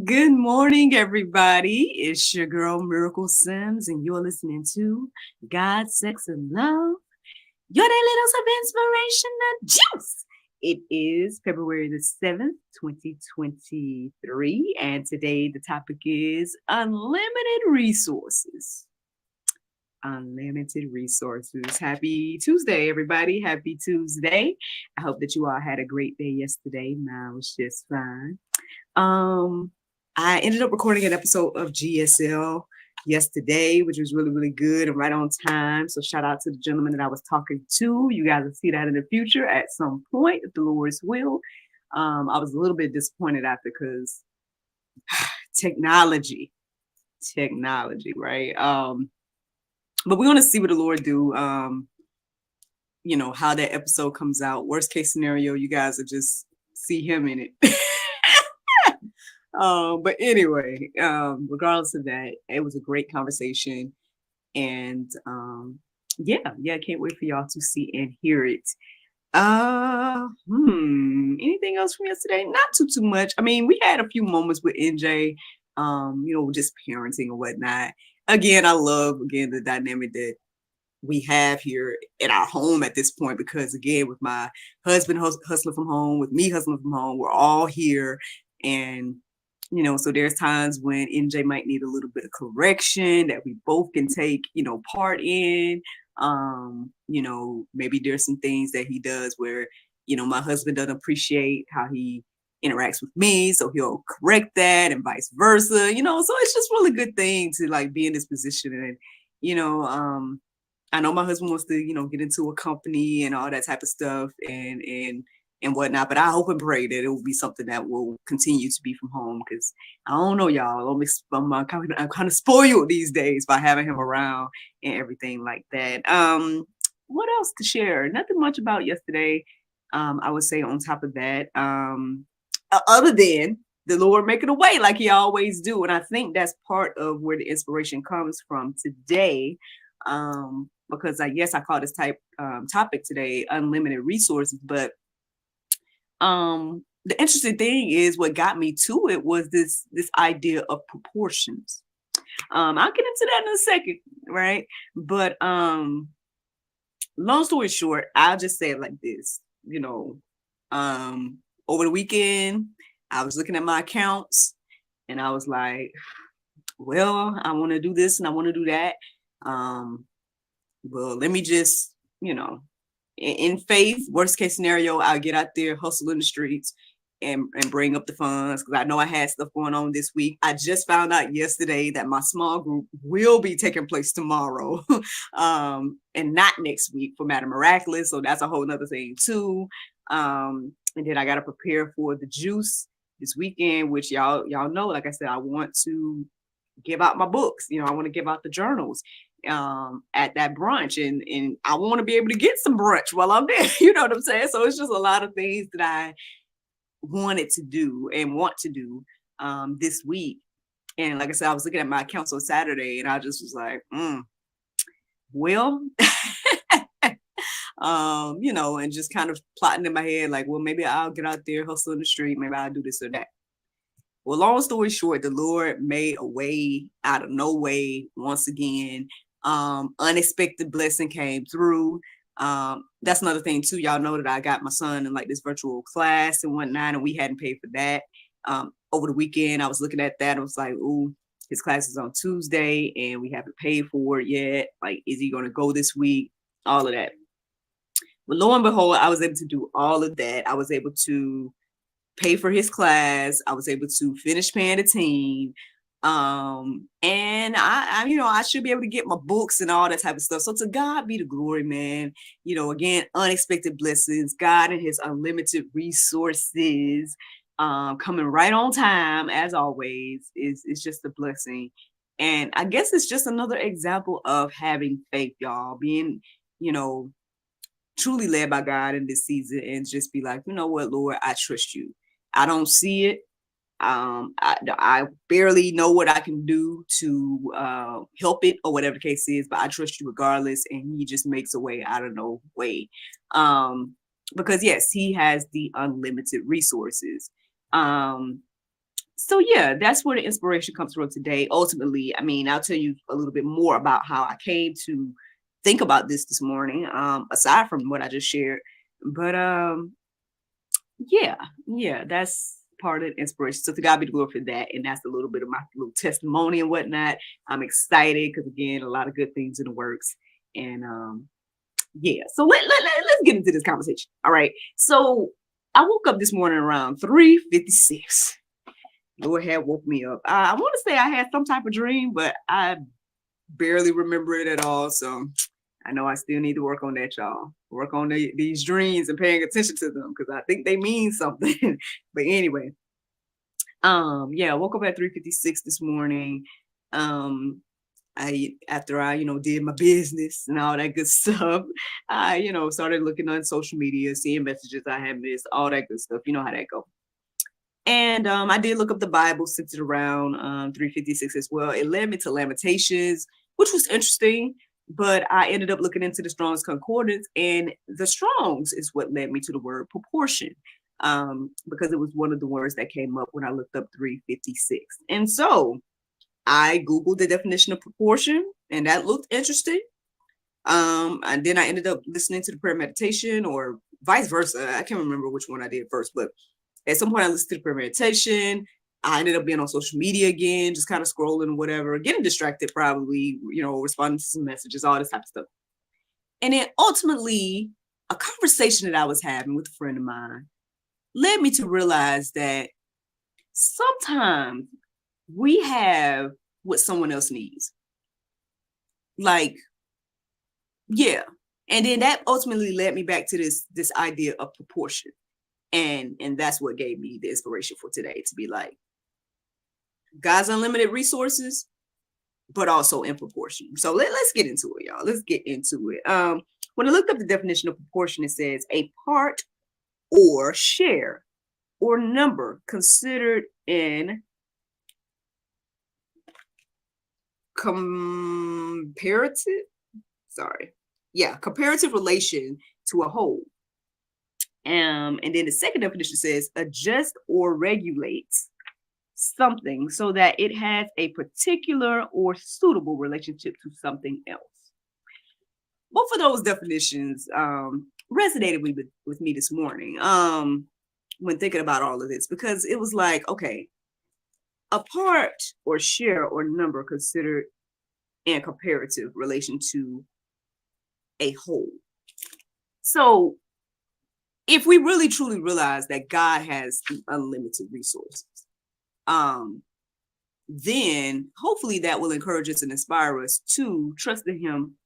Good morning, everybody. It's your girl Miracle Sims, and you're listening to God, Sex, and Love. Your daily dose of inspiration and juice. It is February the 7th, 2023, and today the topic is unlimited resources. Unlimited resources. Happy Tuesday, everybody. Happy Tuesday. I hope that you all had a great day yesterday. Mine was just fine. Um, I ended up recording an episode of GSL yesterday, which was really, really good and right on time. So shout out to the gentleman that I was talking to. You guys will see that in the future at some point, if the Lord's will. I was a little bit disappointed after because technology, right? But we're gonna see what the Lord do. How that episode comes out. Worst case scenario, you guys will just see him in it. But anyway, regardless of that, it was a great conversation. And yeah, I can't wait for y'all to see and hear it. Anything else from yesterday? Not too much. I mean, we had a few moments with NJ, just parenting and whatnot. Again, I love the dynamic that we have here at our home at this point, because again, with my husband hustling from home, with me hustling from home, we're all here. And so there's times when NJ might need a little bit of correction that we both can take, part in. Maybe there's some things that he does where, my husband doesn't appreciate how he interacts with me, so he'll correct that, and vice versa, so it's just really good thing to like be in this position. And, I know my husband wants to, get into a company and all that type of stuff and whatnot, but I hope and pray that it will be something that will continue to be from home, because I don't know, y'all. I'm kind of spoiled these days by having him around and everything like that. What else to share? Nothing much about yesterday. I would say on top of that, other than the Lord making a way like he always do. And I think that's part of where the inspiration comes from today. Because I call this topic today unlimited resources. But the interesting thing is, what got me to it was this idea of proportions. I'll get into that in a second, right? But long story short, I'll just say it like this. Over the weekend, I was looking at my accounts and I was like, well, I want to do this and I want to do that. Well, let me just, in faith, worst case scenario, I'll get out there, hustle in the streets and bring up the funds, because I know I had stuff going on this week. I just found out yesterday that my small group will be taking place tomorrow and not next week for Madam Miraculous. So that's a whole nother thing too. And then I got to prepare for the juice this weekend, which y'all know, like I said, I want to give out my books. I want to give out the journals at that brunch, and I want to be able to get some brunch while I'm there. You know what I'm saying? So it's just a lot of things that I wanted to do and want to do this week. And like I said, I was looking at my accounts on Saturday and I just was like, well, and just kind of plotting in my head, like, well, maybe I'll get out there, hustle in the street, maybe I'll do this or that. Well, long story short, the Lord made a way out of no way once again. Unexpected blessing came through. That's another thing too. Y'all know that I got my son in like this virtual class and whatnot, and we hadn't paid for that. Over the weekend, I was looking at that. I was like, ooh, his class is on Tuesday and we haven't paid for it yet. Like, is he going to go this week? All of that. But lo and behold, I was able to do all of that. I was able to pay for his class. I was able to finish paying the team. And I should be able to get my books and all that type of stuff. So to God be the glory, man. Again, unexpected blessings, God and his unlimited resources, coming right on time, as always, is just a blessing. And I guess it's just another example of having faith, y'all, being, truly led by God in this season, and just be like, you know what, Lord, I trust you. I don't see it. I barely know what I can do to help it, or whatever the case is, but I trust you regardless. And he just makes a way out of no way. Because yes, he has the unlimited resources. So yeah, that's where the inspiration comes from today. Ultimately, I mean, I'll tell you a little bit more about how I came to think about this morning, aside from what I just shared. But yeah, that's part of the inspiration. So to God be the glory for that. And that's a little bit of my little testimony and whatnot. I'm excited because again, a lot of good things in the works. And yeah, so let's get into this conversation. All right. So I woke up this morning around 3:56. Lord had woke me up. I want to say I had some type of dream, but I barely remember it at all. So I know I still need to work on that, y'all. Work on these dreams and paying attention to them because I think they mean something. But anyway, yeah, I woke up at 3:56 this morning. After I did my business and all that good stuff, I started looking on social media, seeing messages I had missed, all that good stuff. You know how that goes. And I did look up the Bible, centered around 3:56 as well. It led me to Lamentations, which was interesting, but I ended up looking into the Strong's Concordance, and the Strong's is what led me to the word proportion, because it was one of the words that came up when I looked up 3:56. And so I Googled the definition of proportion, and that looked interesting. And then I ended up listening to the prayer meditation, or vice versa. I can't remember which one I did first, but at some point I listened to the prayer meditation. I ended up being on social media again, just kind of scrolling, whatever, getting distracted, probably, responding to some messages, all this type of stuff. And then ultimately, a conversation that I was having with a friend of mine led me to realize that sometimes we have what someone else needs. Like, yeah. And then that ultimately led me back to this idea of proportion. And that's what gave me the inspiration for today, to be like, God's unlimited resources, but also in proportion. So let's get into it, y'all. Let's get into it. When I looked up the definition of proportion, it says a part or share or number considered in comparative relation to a whole. And then the second definition says adjust or regulates something so that it has a particular or suitable relationship to something else. Both of those definitions resonated with me this morning when thinking about all of this, because it was like, okay, a part or share or number considered in comparative relation to a whole. So if we really truly realize that God has unlimited resources, then hopefully that will encourage us and inspire us to trust in Him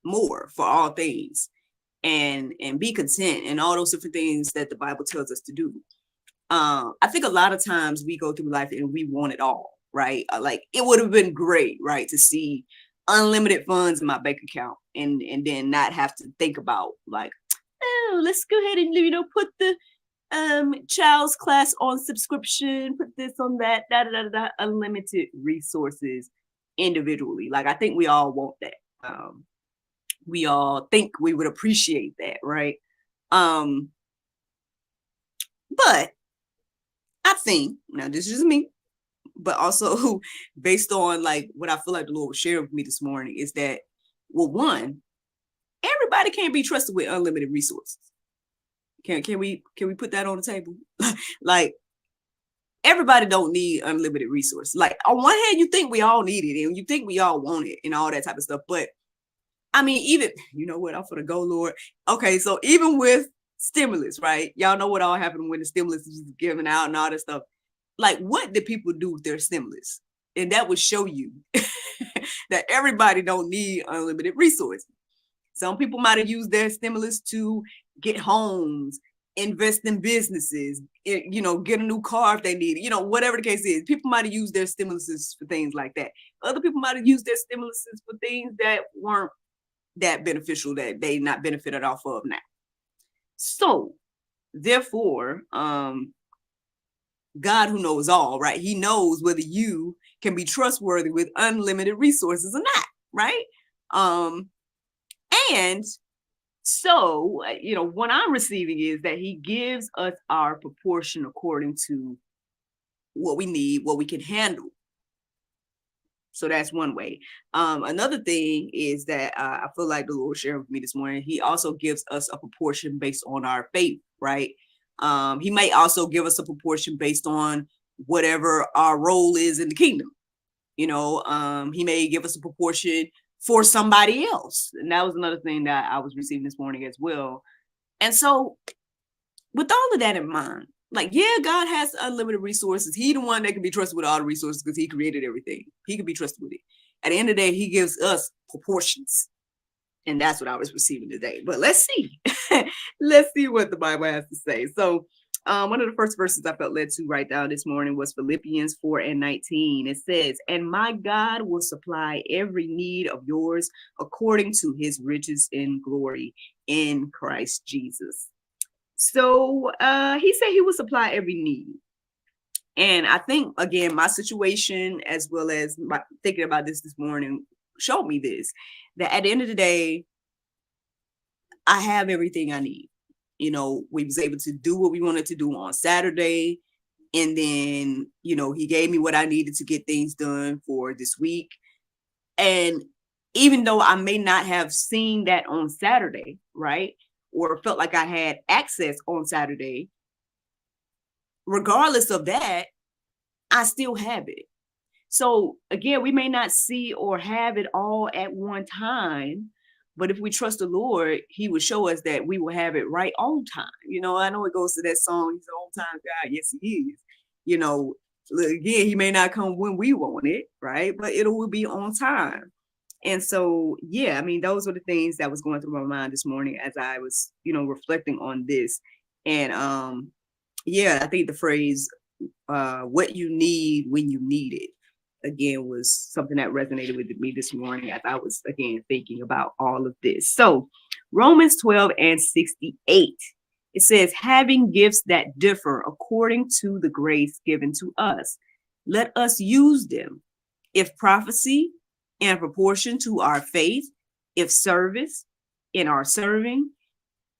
more for all things, and be content, and all those different things that the Bible tells us to do. I think a lot of times we go through life and we want it all, right? Like, it would have been great, right, to see unlimited funds in my bank account, and then not have to think about, like, oh, let's go ahead and put the child's class on subscription, put this on that, unlimited resources individually. Like, I think we all want that. We all think we would appreciate that, right? But I think, now this is just me, but also based on like what I feel like the Lord was sharing with me this morning, is that, well, one, everybody can't be trusted with unlimited resources. Can we put that on the table? Like, everybody don't need unlimited resources. Like, on one hand, you think we all need it, and you think we all want it, and all that type of stuff. But I mean, even, you know what, I'm gonna go, Lord. Okay, so even with stimulus, right? Y'all know what all happened when the stimulus was given out and all that stuff. Like, what did people do with their stimulus? And that would show you that everybody don't need unlimited resources. Some people might have used their stimulus to get homes, invest in businesses, get a new car if they need it, whatever the case is. People might have used their stimuluses for things like that. Other people might have used their stimuluses for things that weren't that beneficial, that they not benefited off of now. So therefore, God, who knows all, right? He knows whether you can be trustworthy with unlimited resources or not, right? And so, what I'm receiving is that He gives us our proportion according to what we need, what we can handle. So that's one way. Another thing is that I feel like the Lord shared with me this morning, he also gives us a proportion based on our faith, right? He may also give us a proportion based on whatever our role is in the kingdom. You know, he may give us a proportion for somebody else. And that was another thing that I was receiving this morning as well. And so with all of that in mind, like, yeah, God has unlimited resources. He the one that can be trusted with all the resources because he created everything. He can be trusted with it. At the end of the day, he gives us proportions. And that's what I was receiving today. But let's see. Let's see what the Bible has to say. So one of the first verses I felt led to write down this morning was Philippians 4:19. It says, "And my God will supply every need of yours according to his riches in glory in Christ Jesus." So he said he would supply every need. And I think, again, my situation, as well as thinking about this morning, showed me this, that at the end of the day, I have everything I need. You know, we was able to do what we wanted to do on Saturday. And then, you know, he gave me what I needed to get things done for this week. And even though I may not have seen that on Saturday, right, or felt like I had access on Saturday, regardless of that, I still have it. So again, we may not see or have it all at one time, but if we trust the Lord, he will show us that we will have it right on time. You know, I know it goes to that song, he's an on time God. Yes, he is. You know, again, he may not come when we want it, right? But it will be on time. And so, yeah, I mean, those were the things that was going through my mind this morning as I was, you know, reflecting on this. And yeah, I think the phrase, what you need when you need it, again, was something that resonated with me this morning as I was, again, thinking about all of this. So Romans 12:68, it says, having gifts that differ according to the grace given to us, let us use them. If prophecy, in proportion to our faith; if service, in our serving;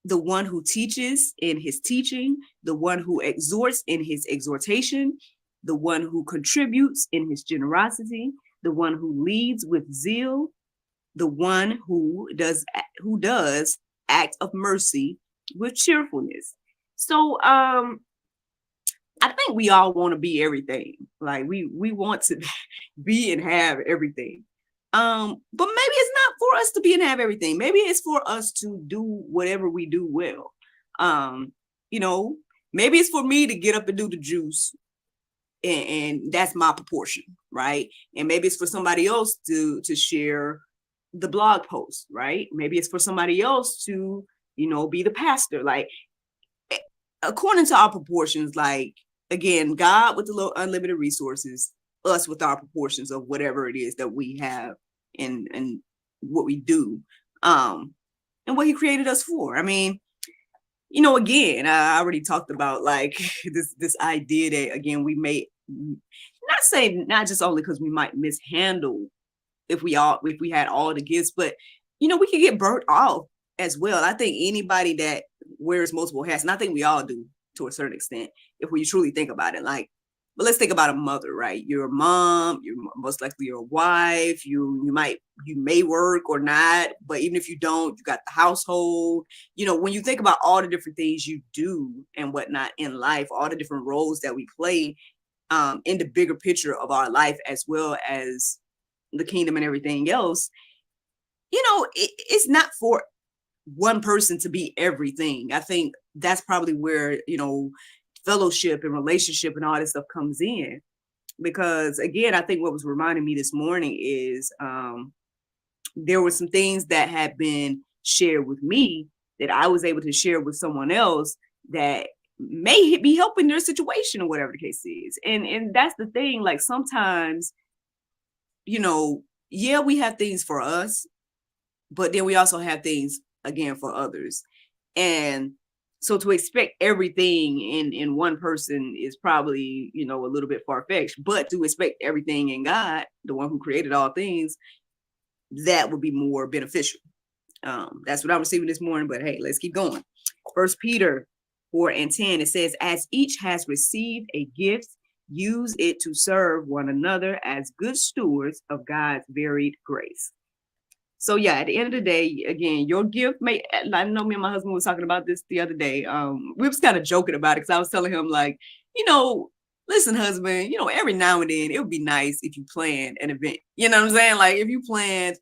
the one who teaches in his teaching; the one who exhorts in his exhortation; the one who contributes in his generosity; the one who leads with zeal; the one who does act of mercy with cheerfulness. So I think we all want to be everything. Like we want to be and have everything. But maybe it's not for us to be and have everything. Maybe it's for us to do whatever we do well. You know, maybe it's for me to get up and do the juice, and that's my proportion, right? And maybe it's for somebody else to share the blog post, right? Maybe it's for somebody else to, you know, be the pastor. Like, according to our proportions, like, again, God with the little unlimited resources, us with our proportions of whatever it is that we have and what we do, and what he created us for. I mean, you know, again, I already talked about like this idea that, again, we may not say, not just only because we might mishandle if we had all the gifts, but, you know, we could get burnt off as well. I think anybody that wears multiple hats, and I think we all do to a certain extent, if we truly think about it. Like, but let's think about a mother, right? You're a mom, you're most likely your wife, you may work or not, but even if you don't, you got the household. You know, when you think about all the different things you do and whatnot in life, all the different roles that we play in the bigger picture of our life, as well as the kingdom and everything else, you know, it's not for one person to be everything. I think that's probably where, you know, fellowship and relationship and all this stuff comes in. Because again, I think what was reminding me this morning is there were some things that had been shared with me that I was able to share with someone else that may be helping their situation or whatever the case is. And that's the thing, like sometimes, you know, yeah, we have things for us, but then we also have things, again, for others. And so to expect everything in one person is probably, you know, a little bit far-fetched, but to expect everything in God, the one who created all things, that would be more beneficial. That's what I'm receiving this morning, but hey, let's keep going. 1 Peter 4:10, it says, as each has received a gift, Use it to serve one another as good stewards of God's varied grace. So yeah, at the end of the day, again, your gift may, I know me and my husband was talking about this the other day. We was kind of joking about it because I was telling him like, listen, husband, every now and then it would be nice if you planned an event. You know what I'm saying? Like if you planned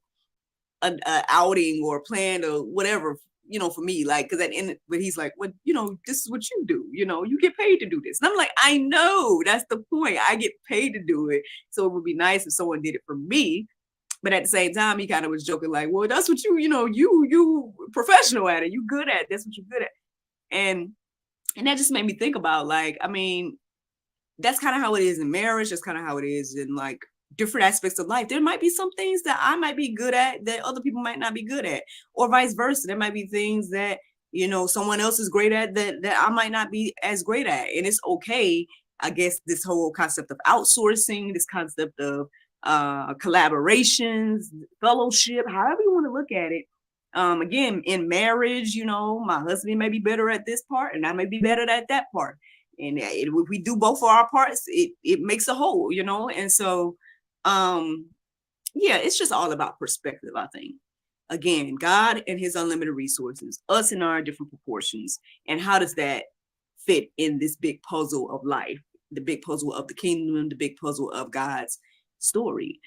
an outing or planned or whatever, for me, like, because at the end, but he's like, well, this is what you do. You get paid to do this. And I'm like, I know, that's the point. I get paid to do it. So it would be nice if someone did it for me. But at the same time, he kind of was joking like, well, that's what you professional at it. You good at it. That's what you're good at. And that just made me think about, like, I mean, that's kind of how it is in marriage. That's kind of how it is in like different aspects of life. There might be some things that I might be good at that other people might not be good at, or vice versa. There might be things that, someone else is great at that I might not be as great at. And it's okay. I guess this whole concept of outsourcing, this concept of collaborations, fellowship, however you want to look at it. Again, in marriage, my husband may be better at this part and I may be better at that part. And if we do both of our parts, it makes a whole, and so yeah, it's just all about perspective, I think. Again, God and his unlimited resources, us in our different proportions, and how does that fit in this big puzzle of life, the big puzzle of the kingdom, the big puzzle of God's story.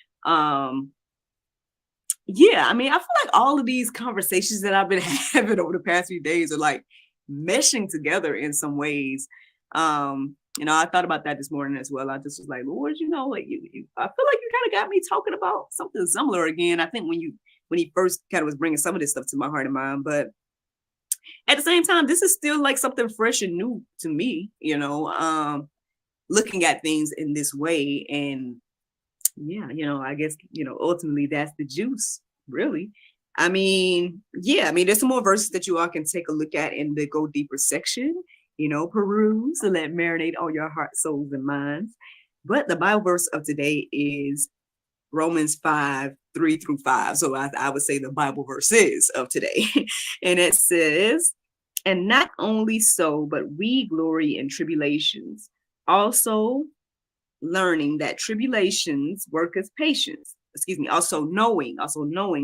Yeah, I mean, I feel like all of these conversations that I've been having over the past few days are like meshing together in some ways. I thought about that this morning as well. I just was like, Lord, like I feel like you kind of got me talking about something similar again. I think when he first kind of was bringing some of this stuff to my heart and mind, but at the same time, this is still like something fresh and new to me, looking at things in this way. And yeah, I guess, ultimately that's the juice, really. I mean, yeah, there's some more verses that you all can take a look at in the Go Deeper section, peruse and let marinate on your heart, souls, and minds. But the Bible verse of today is Romans 5:3-5. So I would say the Bible verses of today. And it says, and not only so, but we glory in tribulations, also learning that tribulations worketh patience. Also knowing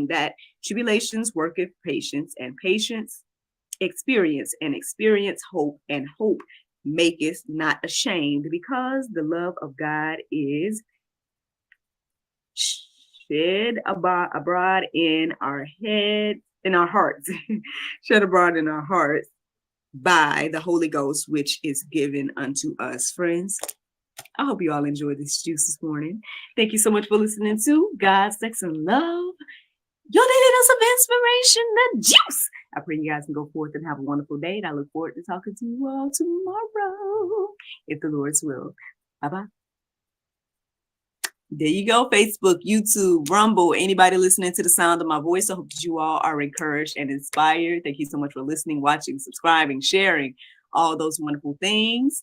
that tribulations worketh patience, and patience experience, and experience hope, and hope maketh not ashamed, because the love of God is shed abroad in our hearts, shed abroad in our hearts by the Holy Ghost, which is given unto us. Friends, I hope you all enjoyed this juice this morning. Thank you so much for listening to God, Sex, and Love, your daily dose of inspiration, the juice. I pray you guys can go forth and have a wonderful day. And I look forward to talking to you all tomorrow, if the Lord's will. Bye-bye. There you go. Facebook, YouTube, Rumble, anybody listening to the sound of my voice. I hope that you all are encouraged and inspired. Thank you so much for listening, watching, subscribing, sharing, all those wonderful things.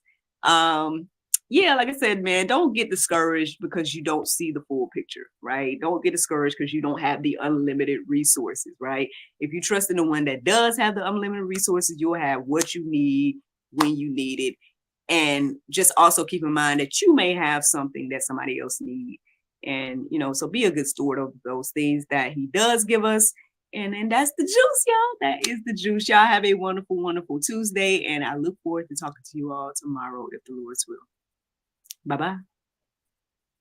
Yeah, like I said, man, don't get discouraged because you don't see the full picture, right? Don't get discouraged because you don't have the unlimited resources, right? If you trust in the one that does have the unlimited resources, you'll have what you need when you need it. And just also keep in mind that you may have something that somebody else needs. And, so be a good steward of those things that he does give us. And that's the juice, y'all. That is the juice. Y'all have a wonderful, wonderful Tuesday. And I look forward to talking to you all tomorrow, if the Lord's will. Bye-bye.